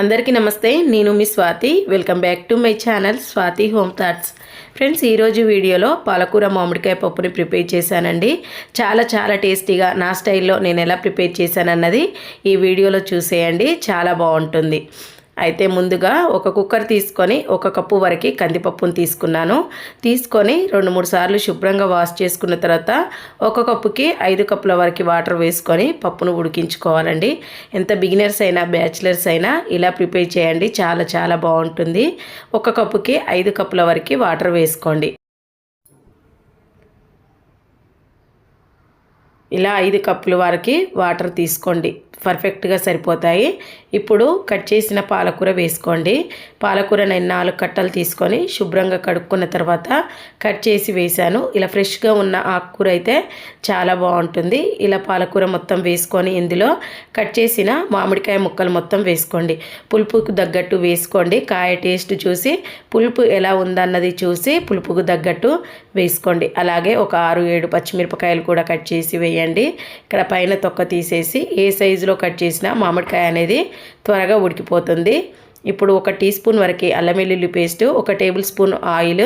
అందరికీ నమస్తే. నేను మీ Swathi. Welcome back to my channel Swathi home thoughts. Friends, ఈరోజు వీడియోలో పాలకూర మామిడికాయ పప్పుని ప్రిపేర్ చేశానండి. చాలా టేస్టీగా నా స్టైల్లో నేను ఎలా ప్రిపేర్ చేశానన్నది ఈ వీడియోలో చూసేయండి. చాలా బాగుంటుంది. అయితే ముందుగా ఒక కుక్కర్ తీసుకొని 1 కప్పు వరకు కందిపప్పును తీసుకొని 2-3 సార్లు శుభ్రంగా వాష్ చేసుకున్న తర్వాత 1 కప్పుకి 5 కప్పుల వరకు వాటర్ వేసుకొని పప్పును ఉడికించుకోవాలండి. ఎంత బిగినర్స్ అయినా బ్యాచిలర్స్ అయినా ఇలా ప్రిపేర్ చేయండి. చాలా బాగుంటుంది. 1 కప్పుకి 5 కప్పుల వరకు వాటర్ వేసుకోండి. ఇలా 5 కప్పుల వరకు వాటర్ తీసుకోండి. పర్ఫెక్ట్గా సరిపోతాయి. ఇప్పుడు కట్ చేసిన పాలకూర వేసుకోండి. పాలకూర నేను 4 కట్టలు తీసుకొని శుభ్రంగా కడుక్కున్న తర్వాత కట్ చేసి వేశాను. ఇలా ఫ్రెష్గా ఉన్న ఆకుకూర అయితే చాలా బాగుంటుంది. ఇలా పాలకూర మొత్తం వేసుకొని ఇందులో కట్ చేసిన మామిడికాయ ముక్కలు మొత్తం వేసుకోండి. పులుపుకు తగ్గట్టు వేసుకోండి. కాయ టేస్ట్ చూసి పులుపు ఎలా ఉందన్నది చూసి పులుపుకు తగ్గట్టు వేసుకోండి. అలాగే ఒక 6-7 పచ్చిమిరపకాయలు కూడా కట్ చేసి వేయండి. ఇక్కడ పైన తొక్క తీసేసి ఏ సైజులో కట్ చేసిన మామిడికాయ అనేది త్వరగా ఉడికిపోతుంది. ఇప్పుడు 1 టీ స్పూన్ వరకు అల్లం వెల్లుల్లి paste, 1 table spoon oil,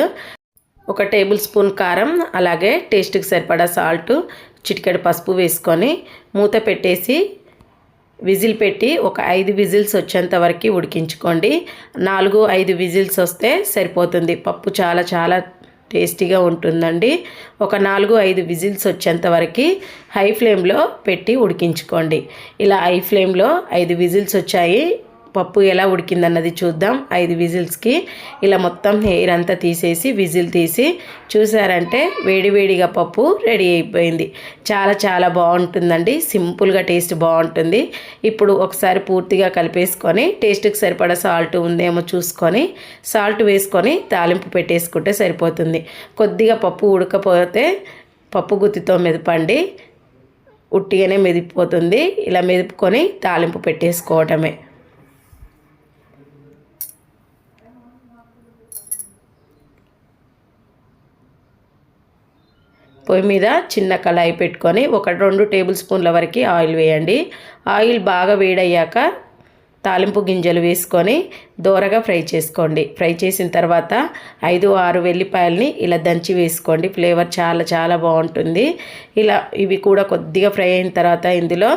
1 table spoon కారం, అలాగే టేస్ట్కి సరిపడా సాల్ట్, చిటికెడు పసుపు వేసుకొని మూత పెట్టేసి విజిల్ పెట్టి ఒక 5 విజిల్స్ వచ్చేంత వరకు ఉడికించుకోండి. 4-5 విజిల్స్ వస్తే సరిపోతుంది. పప్పు చాలా టేస్టీగా ఉంటుందండి. ఒక 4-5 విజిల్స్ వచ్చేంత వరకు హై ఫ్లేమ్లో పెట్టి ఉడికించుకోండి. ఇలా హై ఫ్లేమ్లో 5 విజిల్స్ వచ్చాయి. పప్పు ఎలా ఉడికిందన్నది చూద్దాం. 5 విజిల్స్కి ఇలా మొత్తం హెయిర్ అంతా తీసేసి విజిల్ తీసి చూసారంటే వేడిగా పప్పు రెడీ అయిపోయింది. చాలా బాగుంటుందండి. సింపుల్గా టేస్ట్ బాగుంటుంది. ఇప్పుడు ఒకసారి పూర్తిగా కలిపేసుకొని టేస్ట్కి సరిపడా సాల్ట్ ఉందేమో చూసుకొని సాల్ట్ వేసుకొని తాలింపు పెట్టేసుకుంటే సరిపోతుంది. కొద్దిగా పప్పు ఉడకపోతే పప్పు గుత్తితో మెదపండి. ఉట్టిగానే మెదిపోతుంది. ఇలా మెదుపుకొని తాలింపు పెట్టేసుకోవటమే. పొయ్యి మీద చిన్న కళాయి పెట్టుకొని 1-2 టేబుల్ స్పూన్ల వరకు ఆయిల్ వేయండి. ఆయిల్ బాగా వేడయ్యాక తాలింపు గింజలు వేసుకొని దోరగా ఫ్రై చేసుకోండి. ఫ్రై చేసిన తర్వాత 5-6 వెల్లిపాయలని ఇలా దంచి వేసుకోండి. ఫ్లేవర్ చాలా బాగుంటుంది. ఇలా ఇవి కూడా కొద్దిగా ఫ్రై అయిన తర్వాత ఇందులో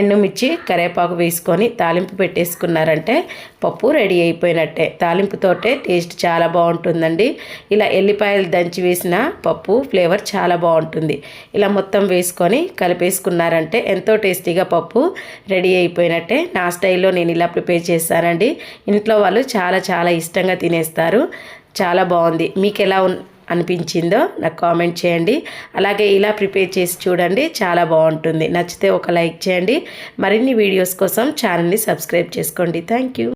ఎండుమిర్చి, కరివేపాకు వేసుకొని తాలింపు పెట్టేసుకున్నారంటే పప్పు రెడీ అయిపోయినట్టే. తాలింపుతోటే టేస్ట్ చాలా బాగుంటుందండి. ఇలా ఎల్లిపాయలు దంచి వేసిన పప్పు ఫ్లేవర్ చాలా బాగుంటుంది. ఇలా మొత్తం వేసుకొని కలిపేసుకున్నారంటే ఎంతో టేస్టీగా పప్పు రెడీ అయిపోయినట్టే. నా స్టైల్లో నేను ఇలా ప్రిపేర్ చేస్తానండి. ఇంట్లో వాళ్ళు చాలా ఇష్టంగా తినేస్తారు. చాలా బాగుంది. మీకు ఎలా అనిపించిందో నాకు కామెంట్ చేయండి. అలాగే ఇలా ప్రిపేర్ చేసి చూడండి. చాలా బాగుంటుంది. నచ్చితే ఒక లైక్ చేయండి. మరిన్ని వీడియోస్ కోసం ఛానల్ని సబ్స్క్రైబ్ చేసుకోండి. Thank you.